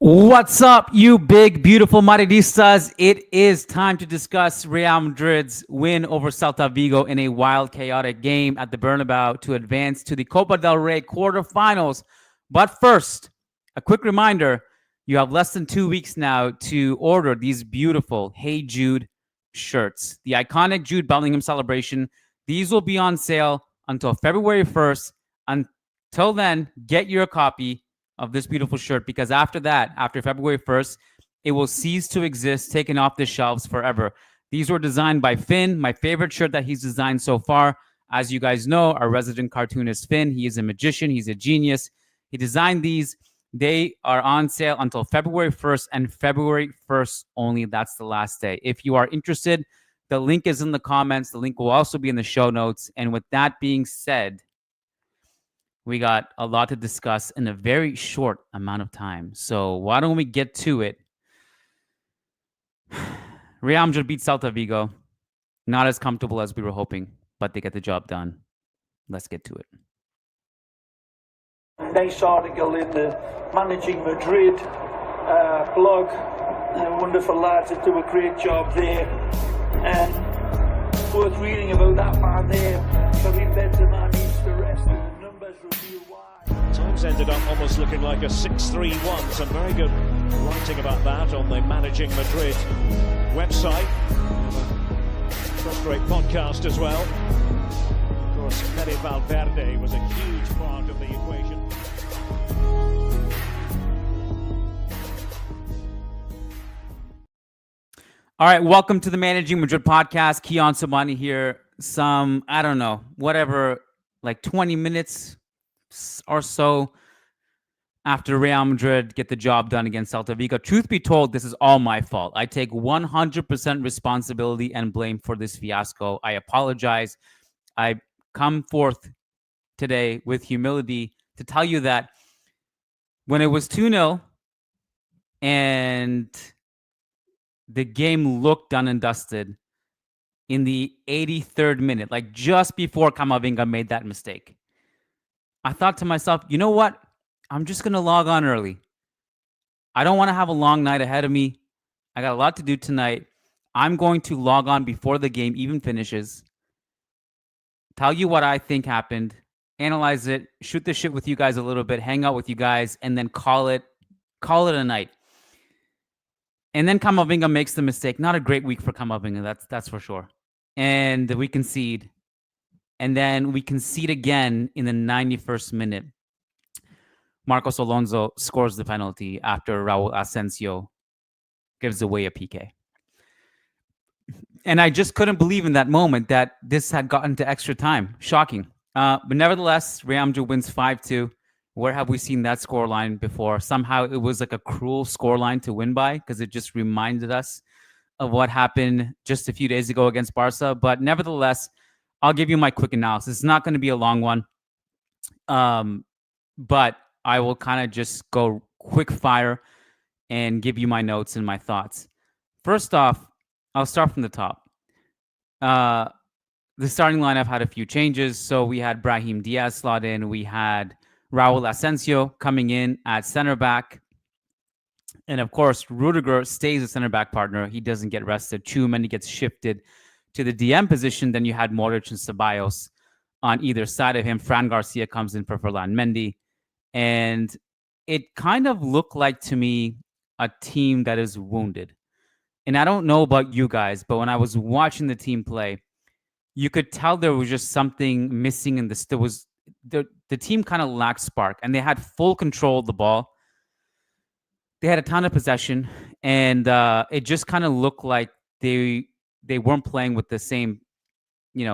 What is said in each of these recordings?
What's up, you big, beautiful Madridistas? It is time to discuss Real Madrid's win over Celta Vigo in a wild, chaotic game at the Bernabeu to advance to the Copa del Rey quarterfinals. But first, a quick reminder, you have less than 2 weeks now to order these beautiful Hey Jude shirts. The iconic Jude Bellingham celebration. These will be on sale until February 1st. Until then, get your copy of this beautiful shirt, because after that, after February 1st, it will cease to exist, taken off the shelves forever. These were designed by Finn, my favorite shirt that he's designed so far. As you guys know, our resident cartoonist Finn, he is a magician, he's a genius. He designed these. They are on sale until February 1st and February 1st only. That's the last day. If you are interested, the link is in the comments. The link will also be in the show notes. And with that being said, we got a lot to discuss in a very short amount of time. So why don't we get to it? Real Madrid beat Celta Vigo. Not as comfortable as we were hoping, but they get the job done. Let's get to it. Nice article in the Managing Madrid blog. Wonderful lads that do a great job there. And worth reading about that man there. Karim Benzema needs to rest. Times ended up almost looking like a 6-3-1. Some very good writing about that on the Managing Madrid website. First-rate podcast as well. Of course, Fede Valverde was a huge part of the equation. All right, welcome to the Managing Madrid podcast. Kiyan Sobhani here. I don't know, whatever, like 20 minutes or so after Real Madrid get the job done against Celta Vigo. Truth be told, this is all my fault. I take 100% responsibility and blame for this fiasco. I apologize. I come forth today with humility to tell you that when it was 2-0 and the game looked done and dusted in the 83rd minute, like just before Camavinga made that mistake, I thought to myself, you know what? I'm just going to log on early. I don't want to have a long night ahead of me. I got a lot to do tonight. I'm going to log on before the game even finishes, tell you what I think happened, analyze it, shoot the shit with you guys a little bit, hang out with you guys, and then call it a night. And then Camavinga makes the mistake. Not a great week for Camavinga, that's for sure. And we concede. And then we concede again in the 91st minute. Marcos Alonso scores the penalty after Raul Asencio gives away a PK. And I just couldn't believe in that moment that this had gotten to extra time. Shocking. But nevertheless, Real Madrid wins 5-2. Where have we seen that scoreline before? Somehow it was like a cruel scoreline to win by, because it just reminded us of what happened just a few days ago against Barca. But nevertheless, I'll give you my quick analysis. It's not going to be a long one, but I will kind of just go quick fire and give you my notes and my thoughts. First off, I'll start from the top. The starting lineup had a few changes. So we had Brahim Diaz slot in. We had Raul Asencio coming in at center back. And of course, Rudiger stays a center back partner. He doesn't get rested. Tchouameni gets shifted to the DM position. Then you had Modric and Ceballos on either side of him. Fran Garcia comes in for Fran Mendy. And it kind of looked like to me a team that is wounded. And I don't know about you guys, but when I was watching the team play, you could tell there was just something missing in this. There was the team kind of lacked spark, and they had full control of the ball. They had a ton of possession, and it just kind of looked like they weren't playing with the same,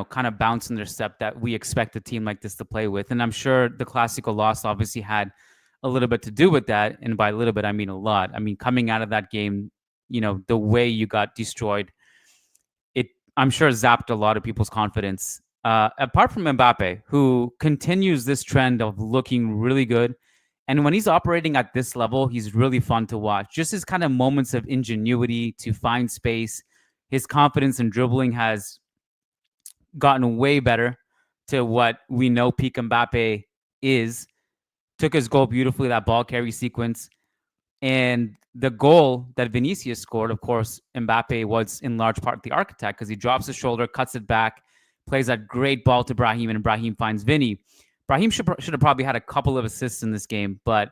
kind of bounce in their step that we expect a team like this to play with. And I'm sure the Clásico loss obviously had a little bit to do with that. And by a little bit, I mean a lot. I mean, coming out of that game, the way you got destroyed, I'm sure zapped a lot of people's confidence. Apart from Mbappe, who continues this trend of looking really good. And when he's operating at this level, he's really fun to watch. Just his kind of moments of ingenuity to find space. His confidence in dribbling has gotten way better to what we know peak Mbappe is. Took his goal beautifully, that ball carry sequence. And the goal that Vinicius scored, of course, Mbappe was in large part the architect because he drops his shoulder, cuts it back, plays that great ball to Brahim, and Brahim finds Vinny. Brahim should have probably had a couple of assists in this game, but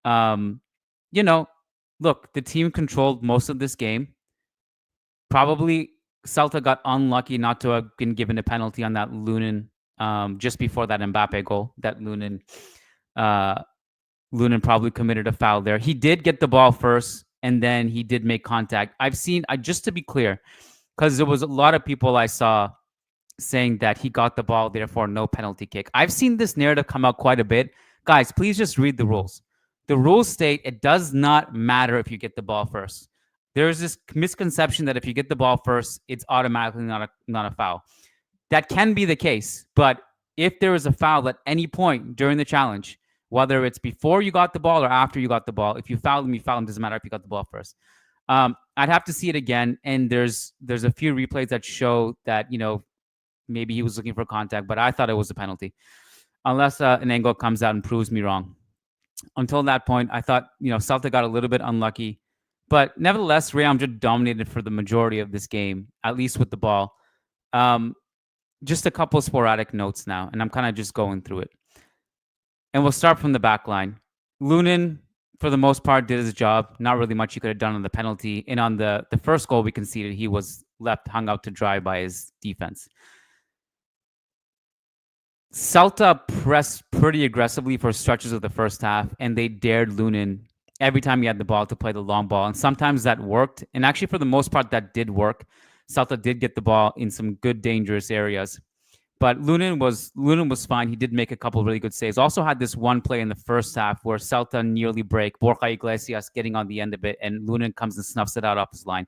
you know, look, the team controlled most of this game. Probably Celta got unlucky not to have been given a penalty on that Lunin just before that Mbappe goal. That Lunin probably committed a foul there. He did get the ball first, and then he did make contact. I've seen, just to be clear, because there was a lot of people I saw saying that he got the ball, therefore no penalty kick. I've seen this narrative come out quite a bit. Guys, please just read the rules. The rules state it does not matter if you get the ball first. There's this misconception that if you get the ball first, it's automatically not a foul. That can be the case, but if there is a foul at any point during the challenge, whether it's before you got the ball or after you got the ball, if you fouled him, you fouled him. Doesn't matter if you got the ball first. I'd have to see it again, and there's a few replays that show that maybe he was looking for contact, but I thought it was a penalty, unless an angle comes out and proves me wrong. Until that point, I thought Celta got a little bit unlucky, but nevertheless, Real Madrid dominated for the majority of this game, at least with the ball. Just a couple of sporadic notes now, and I'm kind of just going through it. And we'll start from the back line. Lunin, for the most part, did his job. Not really much he could have done on the penalty. And on the first goal we conceded, he was left hung out to dry by his defense. Celta pressed pretty aggressively for stretches of the first half, and they dared Lunin every time he had the ball to play the long ball. And sometimes that worked. And actually, for the most part, that did work. Celta did get the ball in some good, dangerous areas. But Lunin was fine. He did make a couple of really good saves. Also had this one play in the first half where Celta nearly break. Borja Iglesias getting on the end of it, and Lunin comes and snuffs it out off his line.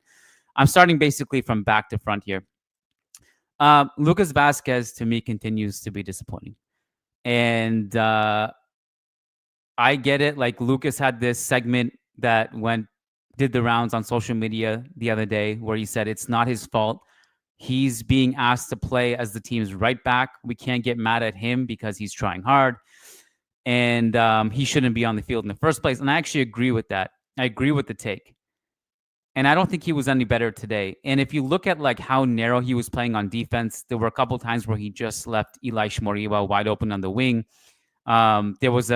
I'm starting basically from back to front here. Lucas Vázquez, to me, continues to be disappointing. And I get it. Like, Lucas had this segment that did the rounds on social media the other day where he said it's not his fault. He's being asked to play as the team's right back. We can't get mad at him because he's trying hard. And he shouldn't be on the field in the first place. And I actually agree with that. I agree with the take. And I don't think he was any better today. And if you look at like how narrow he was playing on defense, there were a couple of times where he just left Eli Shmoriva wide open on the wing. There was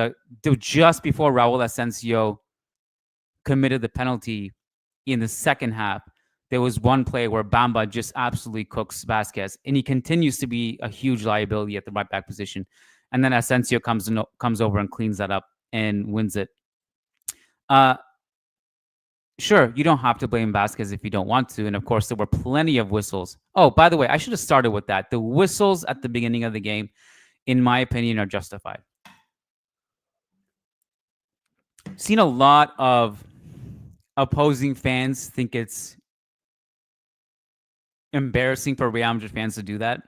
just before Raul Asencio committed the penalty in the second half, there was one play where Bamba just absolutely cooks Vázquez, and he continues to be a huge liability at the right back position. And then Asencio comes over and cleans that up and wins it. Sure, you don't have to blame Vázquez if you don't want to. And of course, there were plenty of whistles. Oh, by the way, I should have started with that. The whistles at the beginning of the game, in my opinion, are justified. Seen a lot of opposing fans think it's embarrassing for Real Madrid fans to do that,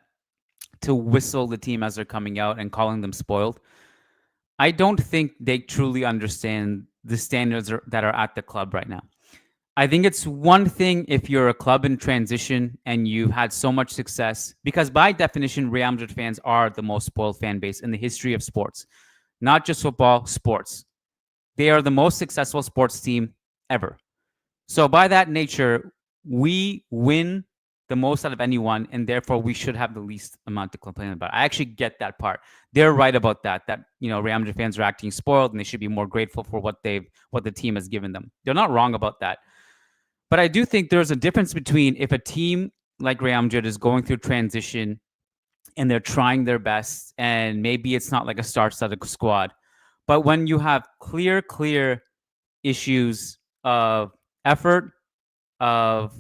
to whistle the team as they're coming out and calling them spoiled. I don't think they truly understand the standards that are at the club right now. I think it's one thing if you're a club in transition and you've had so much success, because by definition, Real Madrid fans are the most spoiled fan base in the history of sports, not just football, sports. They are the most successful sports team ever. So by that nature, we win the most out of anyone, and therefore we should have the least amount to complain about. I actually get that part. They're right about that Real Madrid fans are acting spoiled and they should be more grateful for what the team has given them. They're not wrong about that. But I do think there's a difference between if a team like Real Madrid is going through transition and they're trying their best, and maybe it's not like a star-studded squad, but when you have clear issues of effort, of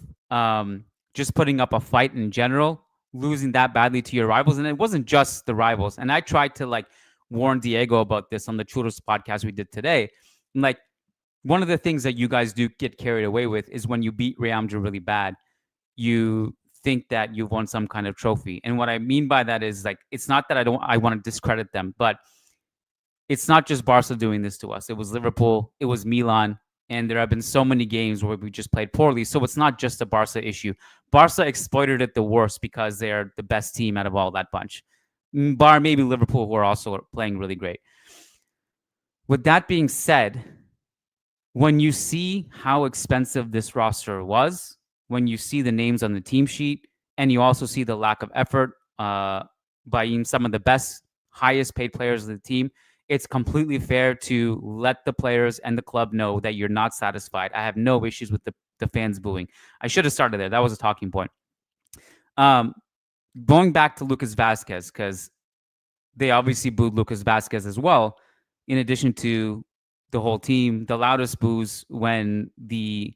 just putting up a fight in general, losing that badly to your rivals. And it wasn't just the rivals. And I tried to warn Diego about this on the Churros podcast we did today. And one of the things that you guys do get carried away with is when you beat Real Madrid really bad, you think that you've won some kind of trophy. And what I mean by that is it's not that I want to discredit them, but it's not just Barca doing this to us. It was Liverpool, it was Milan, and there have been so many games where we just played poorly. So it's not just a Barca issue. Barca exploited it the worst because they're the best team out of all that bunch. Bar maybe Liverpool, who are also playing really great. With that being said, when you see how expensive this roster was, when you see the names on the team sheet, and you also see the lack of effort by some of the best, highest paid players of the team, it's completely fair to let the players and the club know that you're not satisfied. I have no issues with the fans booing. I should have started there. That was a talking point. Going back to Lucas Vazquez, because they obviously booed Lucas Vazquez as well, in addition to the whole team. The loudest boos when the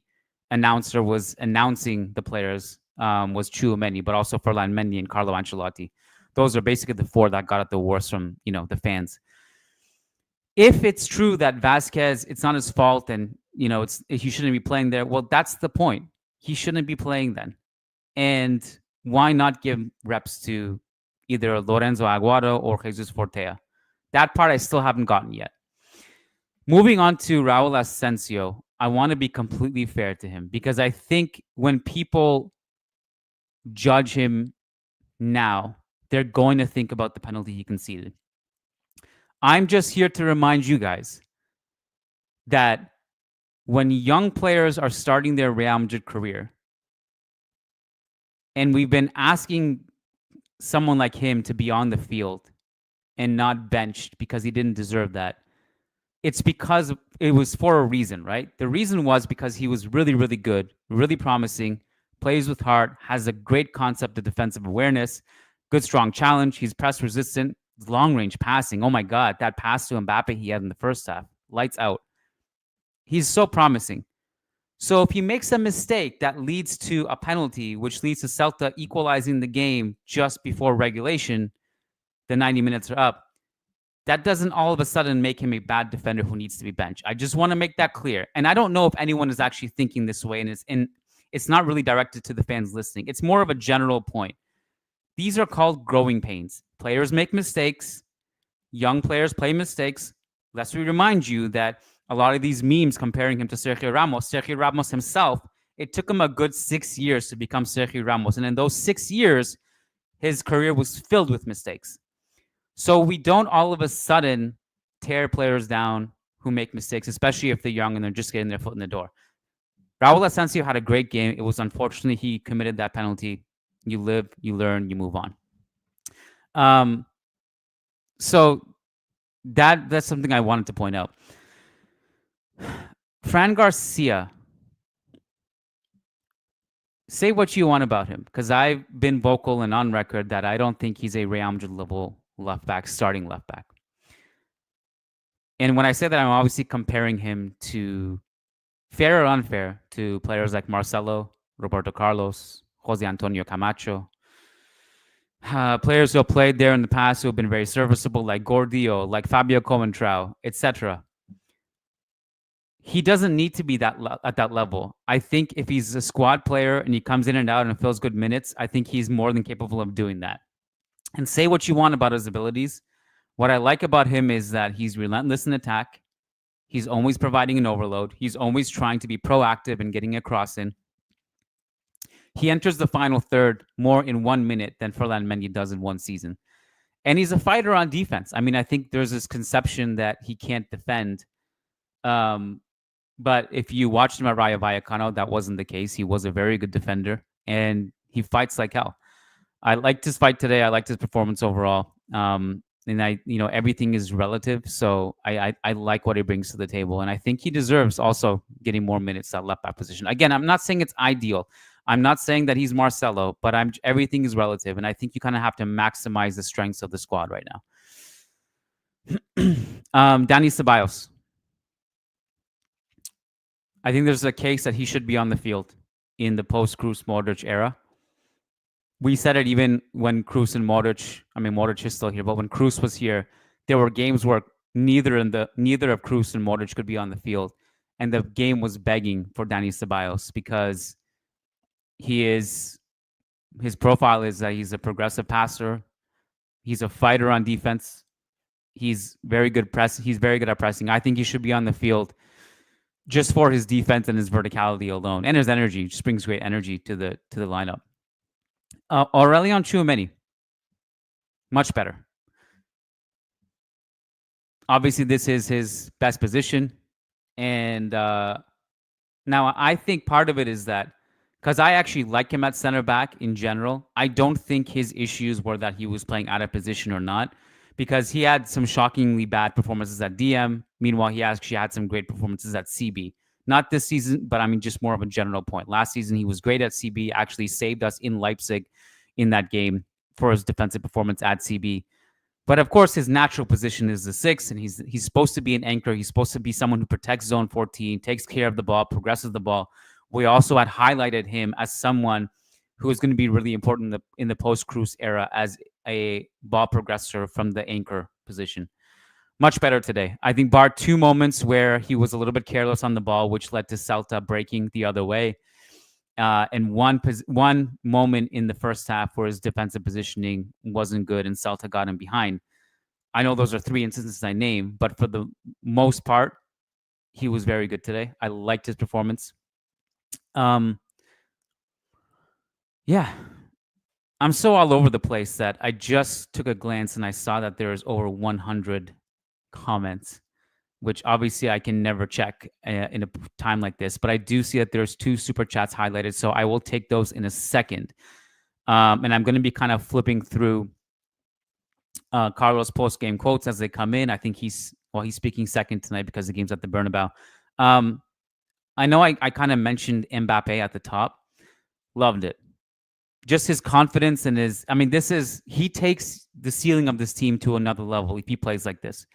announcer was announcing the players was Tchouameni, but also Fran Mendy and Carlo Ancelotti. Those are basically the four that got it the worst from the fans. If it's true that Vazquez, it's not his fault, and he shouldn't be playing there, well, that's the point. He shouldn't be playing then. And why not give reps to either Lorenzo Aguado or Jesus Fortea? That part I still haven't gotten yet. Moving on to Raul Asencio, I want to be completely fair to him, because I think when people judge him now, they're going to think about the penalty he conceded. I'm just here to remind you guys that when young players are starting their Real Madrid career, and we've been asking someone like him to be on the field and not benched because he didn't deserve that, it's because it was for a reason, right? The reason was because he was really, really good, really promising, plays with heart, has a great concept of defensive awareness, good, strong challenge. He's press resistant, long-range passing. Oh my God, that pass to Mbappe he had in the first half, lights out. He's so promising. So if he makes a mistake that leads to a penalty, which leads to Celta equalizing the game just before regulation, the 90 minutes are up, that doesn't all of a sudden make him a bad defender who needs to be benched. I just want to make that clear. And I don't know if anyone is actually thinking this way, and it's not really directed to the fans listening. It's more of a general point. These are called growing pains. Players make mistakes. Young players play mistakes. Lest we remind you that a lot of these memes comparing him to Sergio Ramos himself, it took him a good 6 years to become Sergio Ramos. And in those 6 years, his career was filled with mistakes. So we don't all of a sudden tear players down who make mistakes, especially if they're young and they're just getting their foot in the door. Raul Asencio had a great game. It was unfortunately he committed that penalty. You live, you learn, you move on. So that's something I wanted to point out. Fran Garcia. Say what you want about him, because I've been vocal and on record that I don't think he's a Real Madrid level left back, starting left back. And when I say that, I'm obviously comparing him to, fair or unfair, to players like Marcelo, Roberto Carlos, Jose Antonio Camacho, players who have played there in the past who have been very serviceable, like Gordillo, like Fabio Coentrao, etc. He doesn't need to be at that level. I think if he's a squad player and he comes in and out and fills good minutes, I think he's more than capable of doing that. And say what you want about his abilities. What I like about him is that he's relentless in attack. He's always providing an overload. He's always trying to be proactive and getting a cross in. He enters the final third more in 1 minute than Fran Mendy does in one season. And he's a fighter on defense. I mean, I think there's this conception that he can't defend. But if you watched him at Rayo Vallecano, that wasn't the case. He was a very good defender, and he fights like hell. I liked his fight today. I liked his performance overall. And everything is relative. So I like what he brings to the table. And I think he deserves also getting more minutes at left back position. Again, I'm not saying it's ideal. I'm not saying that he's Marcelo, but everything is relative. And I think you kind of have to maximize the strengths of the squad right now. Danny Ceballos. I think there's a case that he should be on the field in the post-Kroos Modric era. We said it even when Kroos and Modric is still here, but when Kroos was here, there were games where neither of Kroos and Modric could be on the field, and the game was begging for Danny Ceballos because his profile is that he's a progressive passer, he's a fighter on defense, he's very good at pressing. I think he should be on the field just for his defense and his verticality alone, and his energy. He just brings great energy to the lineup. Aurelian Tchouameni, much better. Obviously, this is his best position. And now I think part of it is that because I actually like him at center back in general, I don't think his issues were that he was playing out of position or not, because he had some shockingly bad performances at DM. Meanwhile, he actually had some great performances at CB. Not this season, but I mean, just more of a general point. Last season, he was great at CB, actually saved us in Leipzig in that game for his defensive performance at CB. But of course, his natural position is the six, and he's supposed to be an anchor. He's supposed to be someone who protects zone 14, takes care of the ball, progresses the ball. We also had highlighted him as someone who is going to be really important in the post-Cruz era as a ball progressor from the anchor position. Much better today. I think bar two moments where he was a little bit careless on the ball, which led to Celta breaking the other way. And one moment in the first half where his defensive positioning wasn't good and Celta got him behind. I know those are three instances I named, but for the most part, he was very good today. I liked his performance. Yeah, I'm so all over the place that I just took a glance and I saw that there is over 100 comments, which obviously I can never check in a time like this. But I do see that there's 2 super chats highlighted, so I will take those in a second. And I'm going to be kind of flipping through Carlos post-game quotes as they come in. I think he's speaking second tonight because the game's at the Bernabeu. I know I kind of mentioned Mbappe at the top. Loved it. Just his confidence and he takes the ceiling of this team to another level if he plays like this.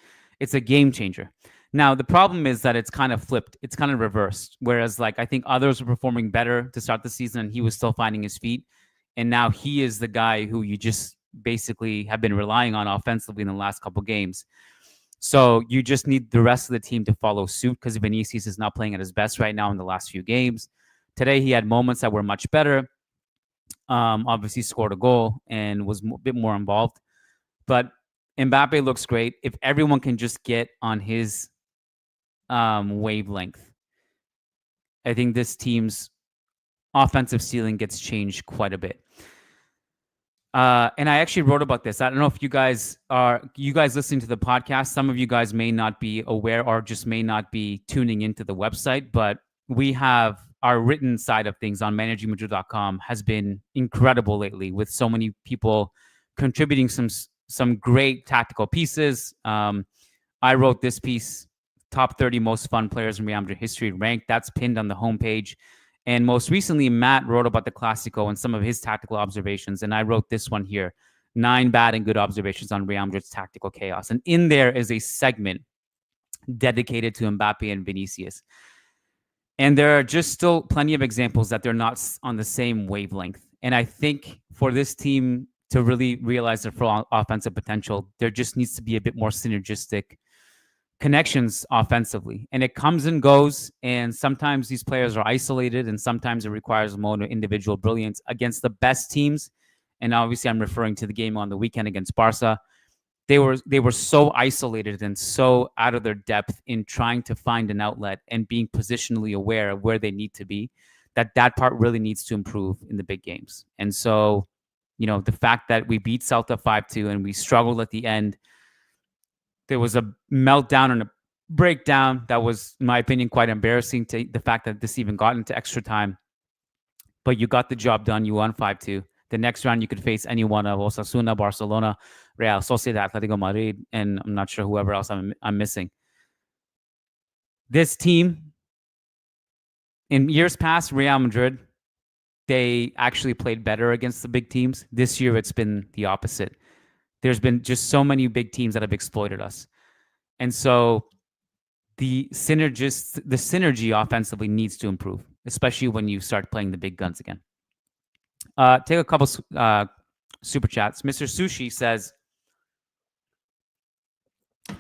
It's a game changer. Now, the problem is that it's kind of flipped. It's kind of reversed. Whereas, I think others were performing better to start the season and he was still finding his feet. And now he is the guy who you just basically have been relying on offensively in the last couple games. So you just need the rest of the team to follow suit because Vinicius is not playing at his best right now in the last few games. Today, he had moments that were much better. Obviously scored a goal and was a bit more involved. But Mbappe looks great. If everyone can just get on his wavelength, I think this team's offensive ceiling gets changed quite a bit. And I actually wrote about this. I don't know if you guys listening to the podcast, some of you guys may not be aware or just may not be tuning into the website, but we have our written side of things on managingmadrid.com has been incredible lately with so many people contributing some great tactical pieces. I wrote this piece, top 30 most fun players in Real Madrid history ranked. That's pinned on the homepage. And most recently, Matt wrote about the Clásico and some of his tactical observations. And I wrote this one here, 9 bad and good observations on Real Madrid's tactical chaos. And in there is a segment dedicated to Mbappe and Vinicius. And there are just still plenty of examples that they're not on the same wavelength. And I think for this team to really realize their full offensive potential, there just needs to be a bit more synergistic connections offensively. And it comes and goes. And sometimes these players are isolated and sometimes it requires more individual brilliance against the best teams. And obviously I'm referring to the game on the weekend against Barca. They were so isolated and so out of their depth in trying to find an outlet and being positionally aware of where they need to be, that part really needs to improve in the big games. And so, the fact that we beat Celta 5-2 and we struggled at the end, there was a meltdown and a breakdown that was, in my opinion, quite embarrassing to the fact that this even got into extra time. But you got the job done. You won 5-2. The next round, you could face any one of Osasuna, Barcelona, Real Sociedad, Atletico Madrid, and I'm not sure whoever else I'm missing. This team, in years past, Real Madrid, they actually played better against the big teams. This year, it's been the opposite. There's been just so many big teams that have exploited us. And so the synergy offensively needs to improve, especially when you start playing the big guns again. Take a couple super chats. Mr. Sushi says,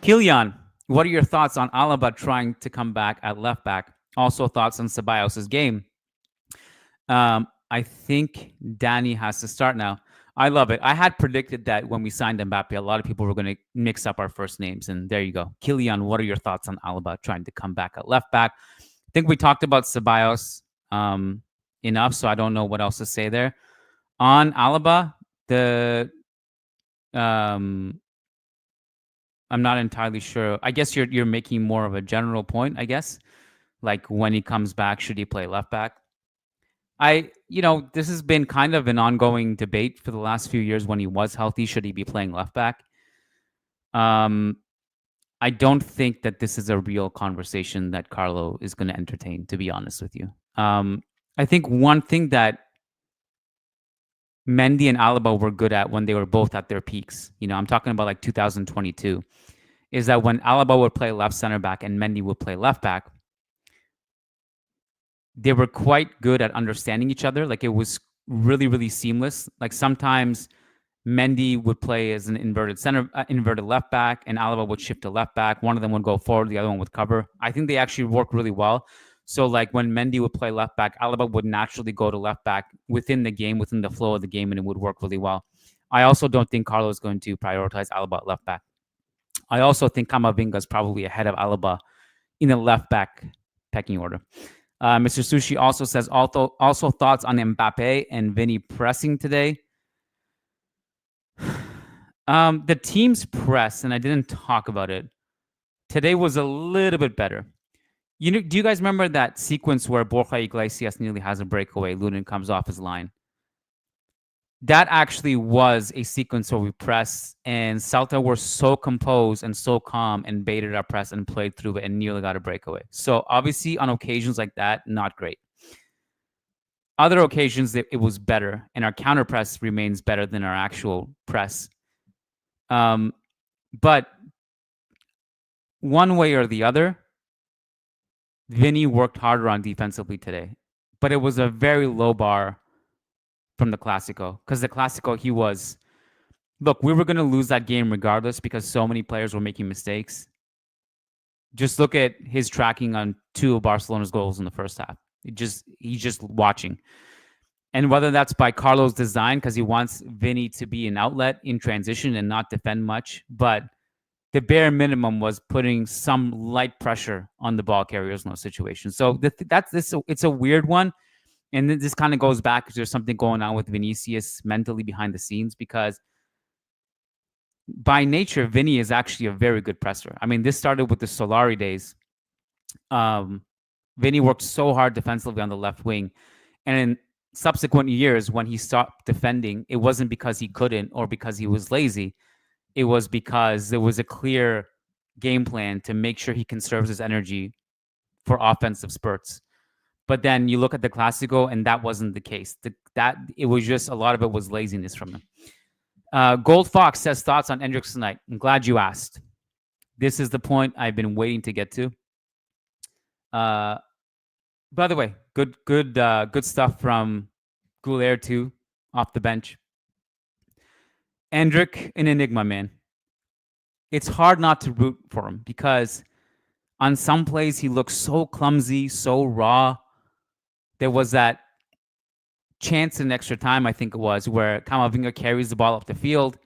Kylian, what are your thoughts on Alaba trying to come back at left back? Also thoughts on Ceballos' game. I think Danny has to start now. I love it. I had predicted that when we signed Mbappe, a lot of people were going to mix up our first names. And there you go. Kylian, what are your thoughts on Alaba trying to come back at left back? I think we talked about Ceballos enough, so I don't know what else to say there. On Alaba, I'm not entirely sure. I guess you're making more of a general point, I guess. Like when he comes back, should he play left back? This has been kind of an ongoing debate for the last few years. When he was healthy, should he be playing left back? Um, I don't think that this is a real conversation that Carlo is going to entertain, to be honest with you. I think one thing that Mendy and Alaba were good at when they were both at their peaks, I'm talking about like 2022, is that when Alaba would play left center back and Mendy would play left back, they were quite good at understanding each other. Like it was really, really seamless. Like sometimes Mendy would play as an inverted left back, and Alaba would shift to left back. One of them would go forward, the other one would cover. I think they actually work really well. So like when Mendy would play left back, Alaba would naturally go to left back within the game, within the flow of the game, and it would work really well. I also don't think Carlo is going to prioritize Alaba at left back. I also think Camavinga is probably ahead of Alaba in the left back pecking order. Mr. Sushi also says also thoughts on Mbappe and Vinny pressing today. The team's press, and I didn't talk about it today, was a little bit better. Do you guys remember that sequence where Borja Iglesias nearly has a breakaway? Lunin comes off his line. That actually was a sequence where we pressed, and Celta were so composed and so calm and baited our press and played through it and nearly got a breakaway. So obviously on occasions like that, not great. Other occasions, it was better, and our counter press remains better than our actual press. But one way or the other, Vinny worked harder on defensively today, but it was a very low bar from the Clásico, because the Clásico, we were going to lose that game regardless because so many players were making mistakes. Just look at his tracking on 2 of Barcelona's goals in the first half. He's just watching. And whether that's by Carlo's design, because he wants Vinny to be an outlet in transition and not defend much, but the bare minimum was putting some light pressure on the ball carriers in those situations. So it's a weird one. And this kind of goes back because there's something going on with Vinicius mentally behind the scenes, because by nature, Vinny is actually a very good presser. I mean, this started with the Solari days. Vinny worked so hard defensively on the left wing. And in subsequent years, when he stopped defending, it wasn't because he couldn't or because he was lazy. It was because there was a clear game plan to make sure he conserves his energy for offensive spurts. But then you look at the Clásico, and that wasn't the case. It was just a lot of it was laziness from him. Gold Fox says thoughts on Endrick tonight. I'm glad you asked. This is the point I've been waiting to get to. By the way, good stuff from Goulier too, off the bench. Endrick, an enigma, man. It's hard not to root for him because on some plays he looks so clumsy, so raw. There was that chance in extra time, I think it was, where Camavinga carries the ball up the field,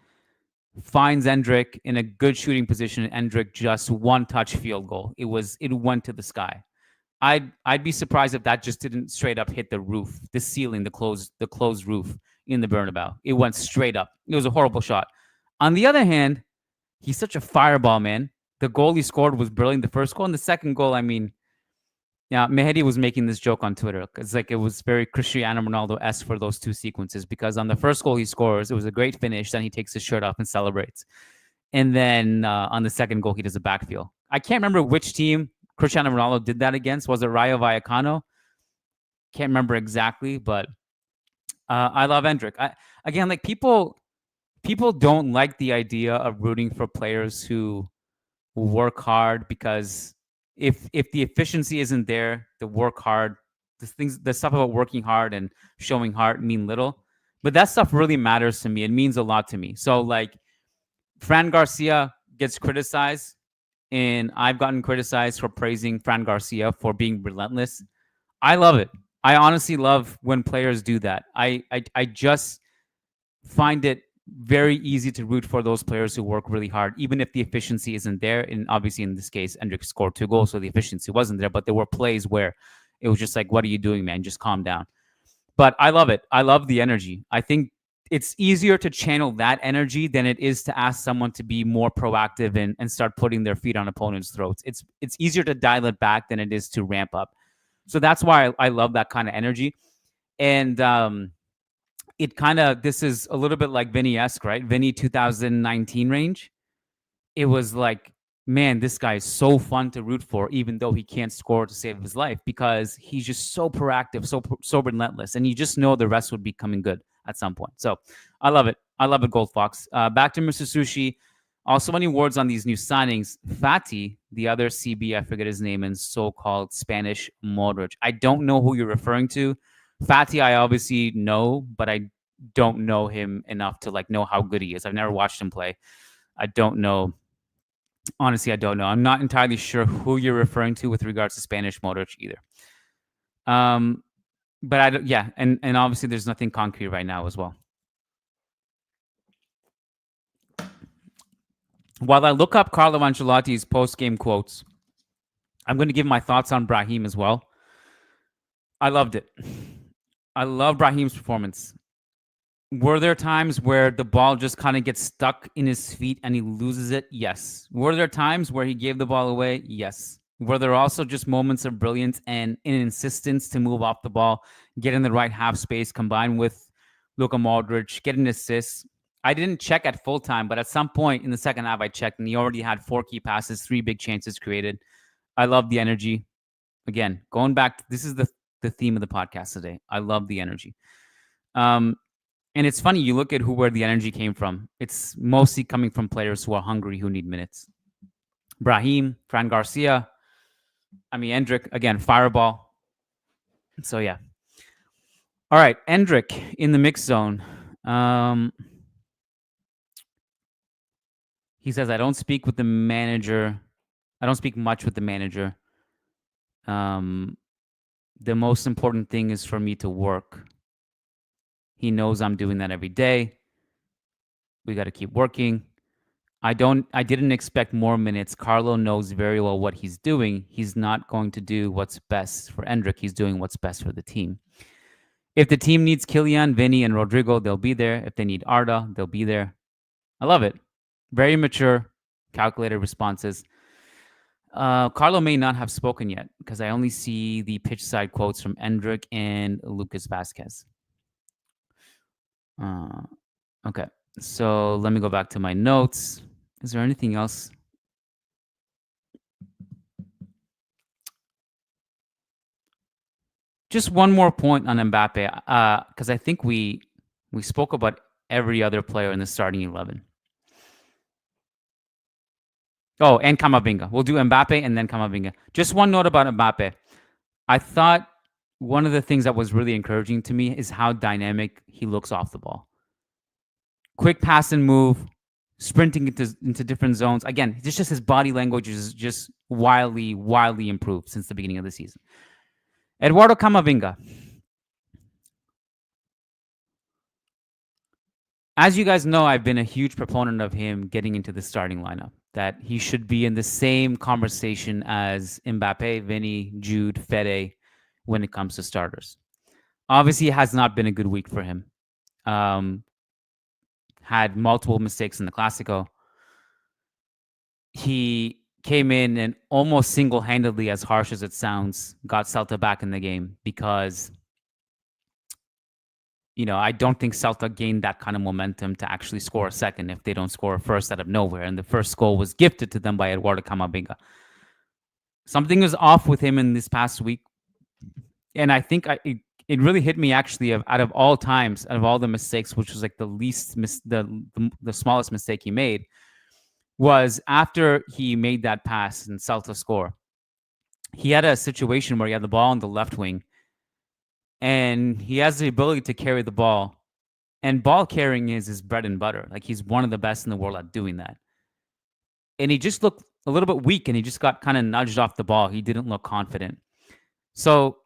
finds Endrick in a good shooting position, and Endrick just one-touch field goal. It went to the sky. I'd be surprised if that just didn't straight up hit the roof, the ceiling, the closed roof in the Bernabeu. It went straight up. It was a horrible shot. On the other hand, he's such a fireball, man. The goal he scored was brilliant. The first goal and the second goal, I mean, yeah, Mehdi was making this joke on Twitter because it was very Cristiano Ronaldo-esque for those 2 sequences, because on the first goal he scores, it was a great finish. Then he takes his shirt off and celebrates. And then on the second goal, he does a backfield. I can't remember which team Cristiano Ronaldo did that against. Was it Rayo Vallecano? Can't remember exactly, but I love Endrick. Again, like people don't like the idea of rooting for players who work hard, because if the efficiency isn't there, the work hard, the stuff about working hard and showing heart mean little. But that stuff really matters to me. It means a lot to me. So like Fran Garcia gets criticized, and I've gotten criticized for praising Fran Garcia for being relentless. I love it. I honestly love when players do that. I just find it very easy to root for those players who work really hard, even if the efficiency isn't there. And obviously, in this case, Endrick scored 2 goals, so the efficiency wasn't there. But there were plays where it was just like, what are you doing, man? Just calm down. But I love it. I love the energy. I think it's easier to channel that energy than it is to ask someone to be more proactive and start putting their feet on opponents' throats. It's easier to dial it back than it is to ramp up. So that's why I love that kind of energy. And it kind of, this is a little bit like Vinny-esque, right? Vinny 2019 range. It was like, man, this guy is so fun to root for, even though he can't score to save his life, because he's just so proactive, so relentless, and you just know the rest would be coming good at some point. So I love it. I love it, Gold Fox. Back to Mr. Sushi. Also, any words on these new signings? Fati, the other CB, I forget his name, and so-called Spanish Modric. I don't know who you're referring to. Fati, I obviously know, but I don't know him enough to like know how good he is. I've never watched him play. I don't know. Honestly, I don't know. I'm not entirely sure who you're referring to with regards to Spanish Modric either. But I don't, yeah, and obviously there's nothing concrete right now as well. While I look up Carlo Ancelotti's post-game quotes, I'm going to give my thoughts on Brahim as well. I loved it. I love Brahim's performance. Were there times where the ball just kind of gets stuck in his feet and he loses it? Yes. Were there times where he gave the ball away? Yes. Were there also just moments of brilliance and an insistence to move off the ball, get in the right half space, combined with Luka Modric, get an assist? I didn't check at full time, but at some point in the second half, I checked, and he already had 4 key passes, 3 big chances created. I love the energy. Again, going back, this is the theme of the podcast today. I love the energy. And it's funny, you look at where the energy came from. It's mostly coming from players who are hungry, who need minutes. Brahim, Fran Garcia, Endrick, again, fireball. So, yeah. All right, Endrick in the mix zone. He says, I don't speak with the manager. I don't speak much with the manager. The most important thing is for me to work. He knows I'm doing that every day. We got to keep working. I didn't expect more minutes. Carlo knows very well what he's doing. He's not going to do what's best for Endrick. He's doing what's best for the team. If the team needs Kylian, Vinny, and Rodrigo, they'll be there. If they need Arda, they'll be there. I love it. Very mature, calculated responses. Carlo may not have spoken yet because I only see the pitch side quotes from Endrick and Lucas Vasquez. Okay, so let me go back to my notes. Is there anything else? Just one more point on Mbappe, because I think we spoke about every other player in the starting 11. Oh, and Camavinga. We'll do Mbappe and then Camavinga. Just one note about Mbappe. I thought one of the things that was really encouraging to me is how dynamic he looks off the ball. Quick pass and move, sprinting into different zones. Again, it's just his body language is just wildly improved since the beginning of the season. Eduardo Camavinga. As you guys know, I've been a huge proponent of him getting into the starting lineup, that he should be in the same conversation as Mbappe, Vinny, Jude, Fede when it comes to starters. Obviously, it has not been a good week for him. Had multiple mistakes in the Clásico. He came in and almost single-handedly, as harsh as it sounds, got Celta back in the game because, I don't think Celta gained that kind of momentum to actually score a second if they don't score a first out of nowhere. And the first goal was gifted to them by Eduardo Camavinga. Something is off with him in this past week. And I think it really hit me actually out of all times, out of all the mistakes, which was like the smallest mistake he made, was after he made that pass and Celta score. He had a situation where he had the ball on the left wing and he has the ability to carry the ball, and ball carrying is his bread and butter. Like, he's one of the best in the world at doing that. And he just looked a little bit weak and he just got kind of nudged off the ball. He didn't look confident. So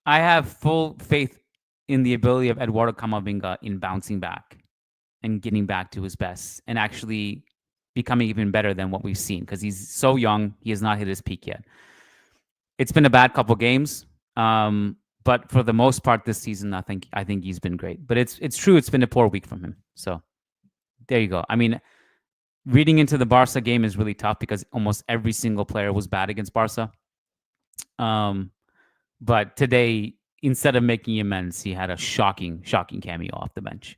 I have full faith in the ability of Eduardo Camavinga in bouncing back and getting back to his best and actually becoming even better than what we've seen, because he's so young. He has not hit his peak yet. It's been a bad couple games. But for the most part this season, I think he's been great. But it's true, it's been a poor week from him. So there you go. I mean, reading into the Barca game is really tough because almost every single player was bad against Barca. But today, instead of making amends, he had a shocking cameo off the bench.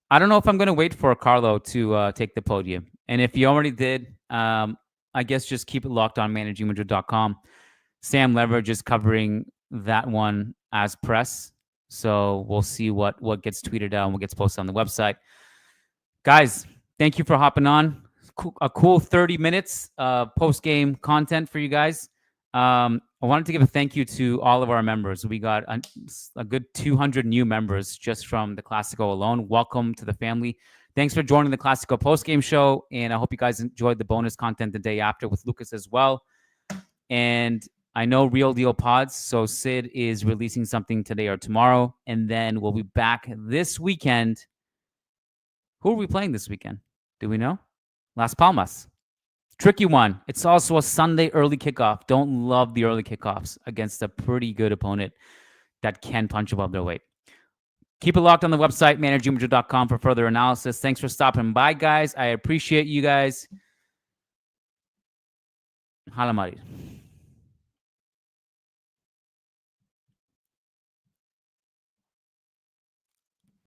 I don't know if I'm going to wait for Carlo to take the podium. And if you already did, I guess just keep it locked on managingmadrid.com. Sam Leverage is covering that one as press. So we'll see what gets tweeted out and what gets posted on the website. Guys, thank you for hopping on. A cool 30 minutes post-game content for you guys. I wanted to give a thank you to all of our members. We got a good 200 new members just from the Classico alone. Welcome to the family. Thanks for joining the Classico post-game show, and I hope you guys enjoyed the bonus content the day after with Lucas as well. And I know Real Deal Pods, so Sid is releasing something today or tomorrow, and then we'll be back this weekend. Who are we playing this weekend? Do we know? Las Palmas. Tricky one. It's also a Sunday early kickoff. Don't love the early kickoffs against a pretty good opponent that can punch above their weight. Keep it locked on the website, managingmadrid.com, for further analysis. Thanks for stopping by, guys. I appreciate you guys. Hala Madrid.